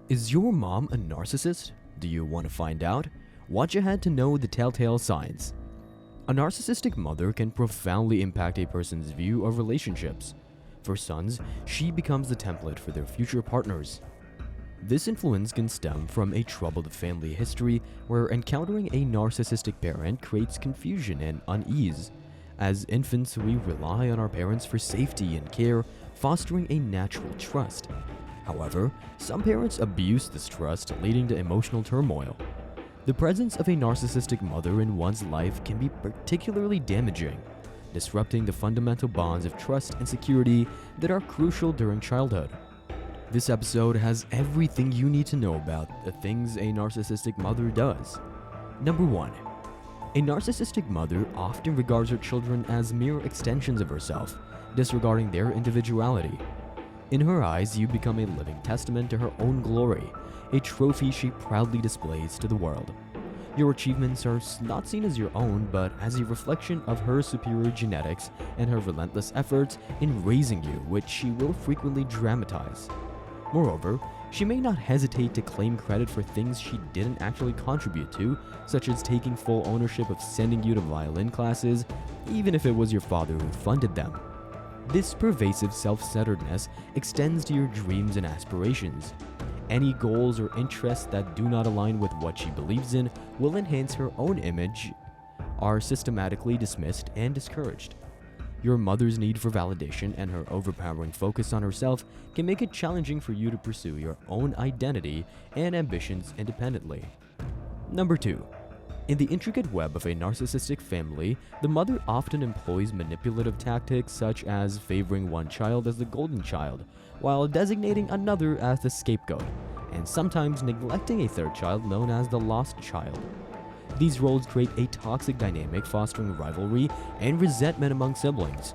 Is your mom a narcissist? Do you want to find out? Watch ahead to know the telltale signs. A narcissistic mother can profoundly impact a person's view of relationships. For sons, she becomes the template for their future partners. This influence can stem from a troubled family history where encountering a narcissistic parent creates confusion and unease. As infants, we rely on our parents for safety and care, fostering a natural trust. However, some parents abuse this trust, leading to emotional turmoil. The presence of a narcissistic mother in one's life can be particularly damaging, disrupting the fundamental bonds of trust and security that are crucial during childhood. This episode has everything you need to know about the things a narcissistic mother does. Number 1. A narcissistic mother often regards her children as mere extensions of herself, disregarding their individuality. In her eyes, you become a living testament to her own glory, a trophy she proudly displays to the world. Your achievements are not seen as your own, but as a reflection of her superior genetics and her relentless efforts in raising you, which she will frequently dramatize. Moreover, she may not hesitate to claim credit for things she didn't actually contribute to, such as taking full ownership of sending you to violin classes, even if it was your father who funded them. This pervasive self-centeredness extends to your dreams and aspirations. Any goals or interests that do not align with what she believes in will enhance her own image, are systematically dismissed and discouraged. Your mother's need for validation and her overpowering focus on herself can make it challenging for you to pursue your own identity and ambitions independently. Number 2. In the intricate web of a narcissistic family, the mother often employs manipulative tactics such as favoring one child as the golden child, while designating another as the scapegoat, and sometimes neglecting a third child known as the lost child. These roles create a toxic dynamic fostering rivalry and resentment among siblings.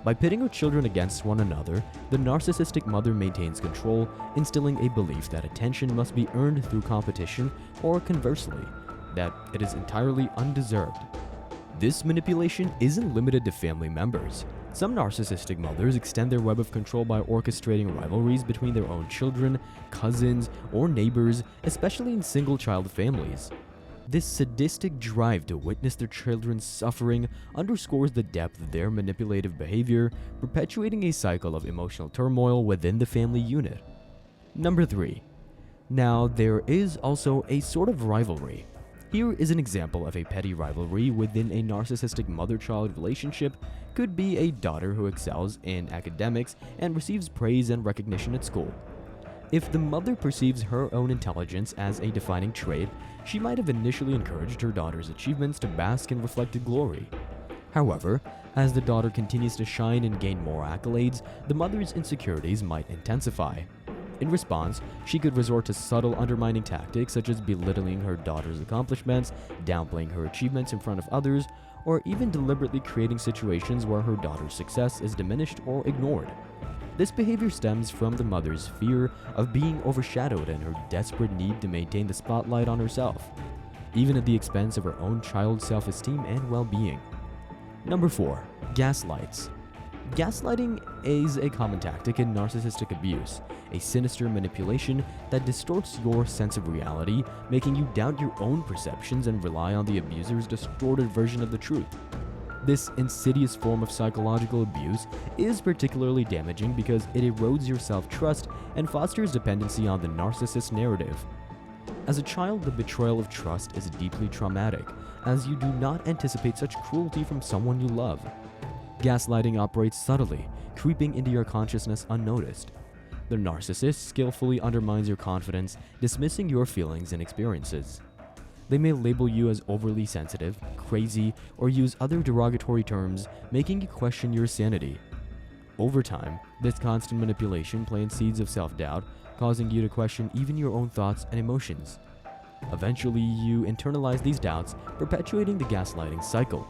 By pitting her children against one another, the narcissistic mother maintains control, instilling a belief that attention must be earned through competition, or conversely, that it is entirely undeserved. This manipulation isn't limited to family members. Some narcissistic mothers extend their web of control by orchestrating rivalries between their own children, cousins, or neighbors, especially in single-child families. This sadistic drive to witness their children's suffering underscores the depth of their manipulative behavior, perpetuating a cycle of emotional turmoil within the family unit. Number 3. Now, there is also a sort of rivalry. Here is an example of a petty rivalry within a narcissistic mother-child relationship. Could be a daughter who excels in academics and receives praise and recognition at school. If the mother perceives her own intelligence as a defining trait, she might have initially encouraged her daughter's achievements to bask in reflected glory. However, as the daughter continues to shine and gain more accolades, the mother's insecurities might intensify. In response, she could resort to subtle undermining tactics such as belittling her daughter's accomplishments, downplaying her achievements in front of others, or even deliberately creating situations where her daughter's success is diminished or ignored. This behavior stems from the mother's fear of being overshadowed and her desperate need to maintain the spotlight on herself, even at the expense of her own child's self-esteem and well-being. Number 4. Gaslights. Gaslighting is a common tactic in narcissistic abuse, a sinister manipulation that distorts your sense of reality, making you doubt your own perceptions and rely on the abuser's distorted version of the truth. This insidious form of psychological abuse is particularly damaging because it erodes your self-trust and fosters dependency on the narcissist narrative. As a child, the betrayal of trust is deeply traumatic, as you do not anticipate such cruelty from someone you love. Gaslighting operates subtly, creeping into your consciousness unnoticed. The narcissist skillfully undermines your confidence, dismissing your feelings and experiences. They may label you as overly sensitive, crazy, or use other derogatory terms, making you question your sanity. Over time, this constant manipulation plants seeds of self-doubt, causing you to question even your own thoughts and emotions. Eventually, you internalize these doubts, perpetuating the gaslighting cycle.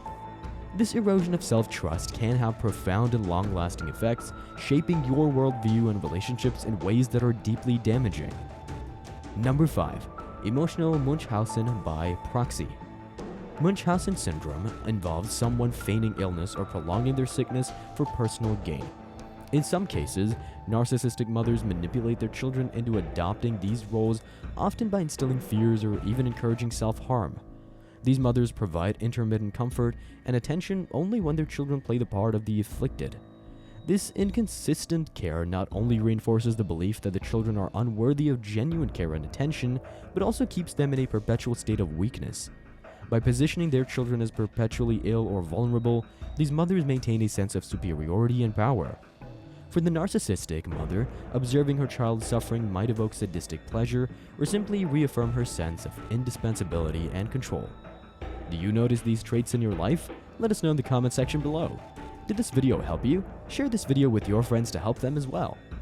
This erosion of self-trust can have profound and long-lasting effects, shaping your worldview and relationships in ways that are deeply damaging. Number 5. Emotional Munchausen by proxy. Munchausen syndrome involves someone feigning illness or prolonging their sickness for personal gain. In some cases, narcissistic mothers manipulate their children into adopting these roles, often by instilling fears or even encouraging self-harm. These mothers provide intermittent comfort and attention only when their children play the part of the afflicted. This inconsistent care not only reinforces the belief that the children are unworthy of genuine care and attention, but also keeps them in a perpetual state of weakness. By positioning their children as perpetually ill or vulnerable, these mothers maintain a sense of superiority and power. For the narcissistic mother, observing her child's suffering might evoke sadistic pleasure or simply reaffirm her sense of indispensability and control. Do you notice these traits in your life? Let us know in the comment section below. Did this video help you? Share this video with your friends to help them as well.